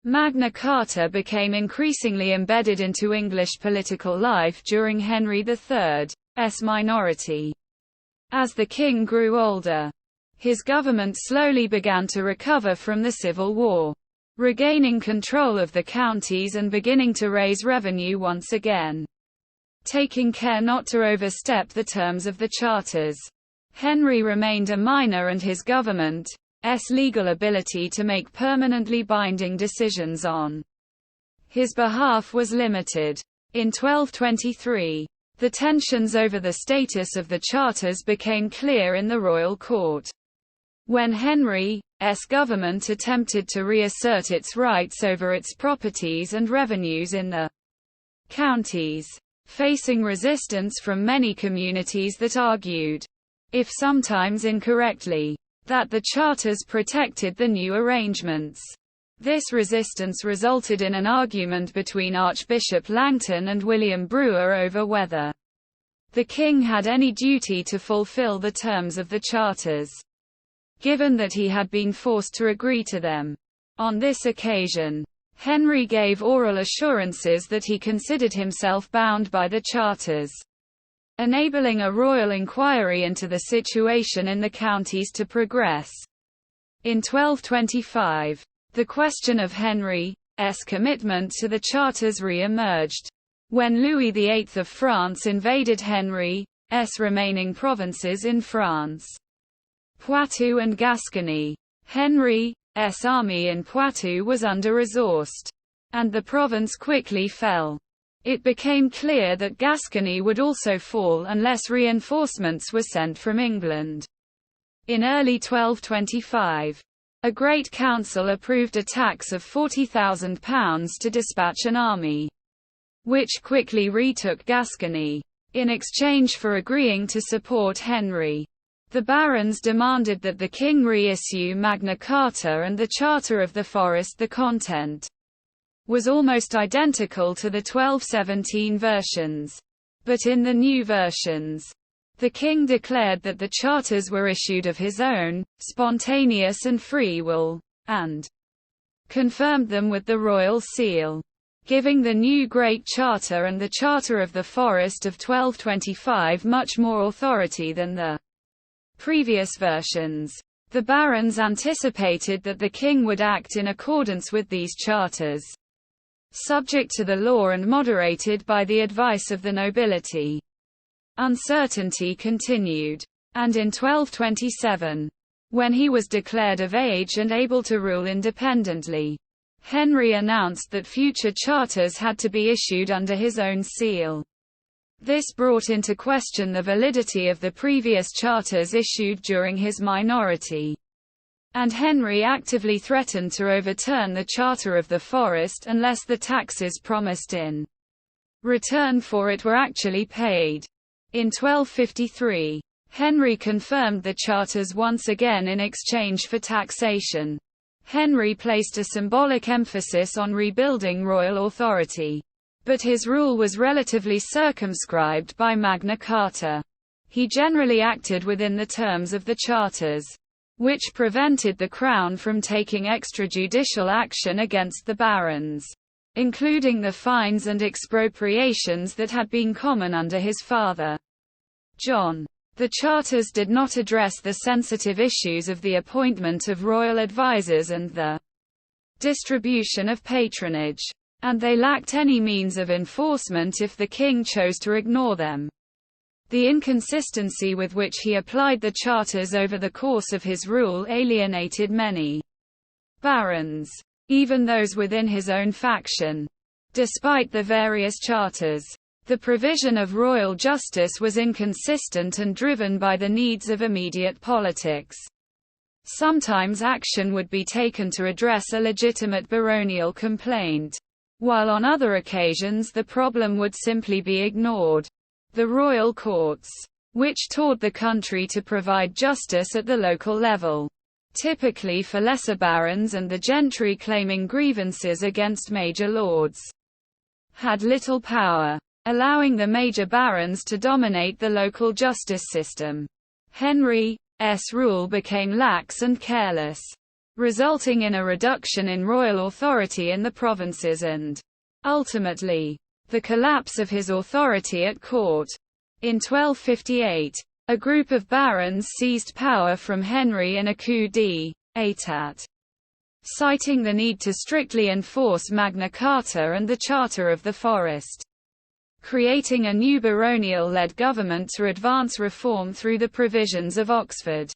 Magna Carta became increasingly embedded into English political life during Henry III's minority. As the king grew older, his government slowly began to recover from the Civil War, regaining control of the counties and beginning to raise revenue once again, taking care not to overstep the terms of the charters. Henry remained a minor, and his government's legal ability to make permanently binding decisions on his behalf was limited. In 1223, the tensions over the status of the charters became clear in the royal court, when Henry's government attempted to reassert its rights over its properties and revenues in the counties, facing resistance from many communities that argued, if sometimes incorrectly, that the charters protected the new arrangements. This resistance resulted in an argument between Archbishop Langton and William Brewer over whether the king had any duty to fulfill the terms of the charters, given that he had been forced to agree to them. On this occasion, Henry gave oral assurances that he considered himself bound by the charters, enabling a royal inquiry into the situation in the counties to progress. In 1225, the question of Henry's commitment to the charters re-emerged, when Louis VIII of France invaded Henry's remaining provinces in France, Poitou and Gascony. Henry's army in Poitou was under-resourced, and the province quickly fell. It became clear that Gascony would also fall unless reinforcements were sent from England. In early 1225, a Great Council approved a tax of £40,000 to dispatch an army, which quickly retook Gascony. In exchange for agreeing to support Henry, the barons demanded that the king reissue Magna Carta and the Charter of the Forest. The content was almost identical to the 1217 versions, but in the new versions, the king declared that the charters were issued of his own, spontaneous and free will, and confirmed them with the royal seal, giving the new Great Charter and the Charter of the Forest of 1225 much more authority than the previous versions. The barons anticipated that the king would act in accordance with these charters, subject to the law and moderated by the advice of the nobility. Uncertainty continued, and in 1227, when he was declared of age and able to rule independently, Henry announced that future charters had to be issued under his own seal. This brought into question the validity of the previous charters issued during his minority, and Henry actively threatened to overturn the Charter of the Forest unless the taxes promised in return for it were actually paid. In 1253, Henry confirmed the charters once again in exchange for taxation. Henry placed a symbolic emphasis on rebuilding royal authority, but his rule was relatively circumscribed by Magna Carta. He generally acted within the terms of the charters, which prevented the crown from taking extrajudicial action against the barons, including the fines and expropriations that had been common under his father, John. The charters did not address the sensitive issues of the appointment of royal advisers and the distribution of patronage, and they lacked any means of enforcement if the king chose to ignore them. The inconsistency with which he applied the charters over the course of his rule alienated many barons, even those within his own faction. Despite the various charters, the provision of royal justice was inconsistent and driven by the needs of immediate politics. Sometimes action would be taken to address a legitimate baronial complaint, while on other occasions the problem would simply be ignored. The royal courts, which taught the country to provide justice at the local level, typically for lesser barons and the gentry claiming grievances against major lords, had little power, allowing the major barons to dominate the local justice system. Henry's rule became lax and careless, resulting in a reduction in royal authority in the provinces and, ultimately, the collapse of his authority at court. In 1258, a group of barons seized power from Henry in a coup d'état, citing the need to strictly enforce Magna Carta and the Charter of the Forest, creating a new baronial-led government to advance reform through the provisions of Oxford.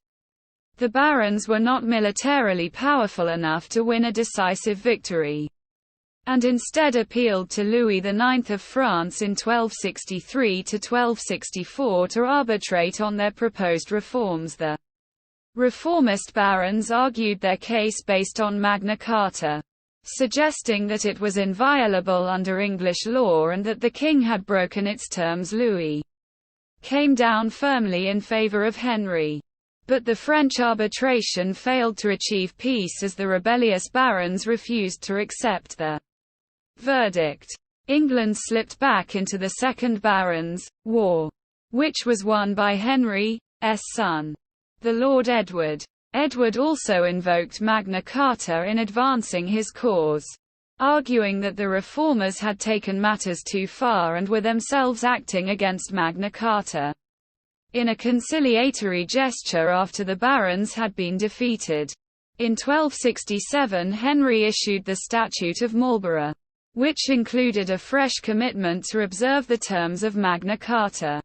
The barons were not militarily powerful enough to win a decisive victory, and instead appealed to Louis IX of France in 1263–1264 to arbitrate on their proposed reforms. The reformist barons argued their case based on Magna Carta, suggesting that it was inviolable under English law and that the king had broken its terms. Louis came down firmly in favour of Henry, but the French arbitration failed to achieve peace as the rebellious barons refused to accept the verdict. England slipped back into the Second Barons' War, which was won by Henry's son, the Lord Edward. Edward also invoked Magna Carta in advancing his cause, arguing that the reformers had taken matters too far and were themselves acting against Magna Carta. In a conciliatory gesture after the barons had been defeated, in 1267 Henry issued the Statute of Marlborough, which included a fresh commitment to observe the terms of Magna Carta.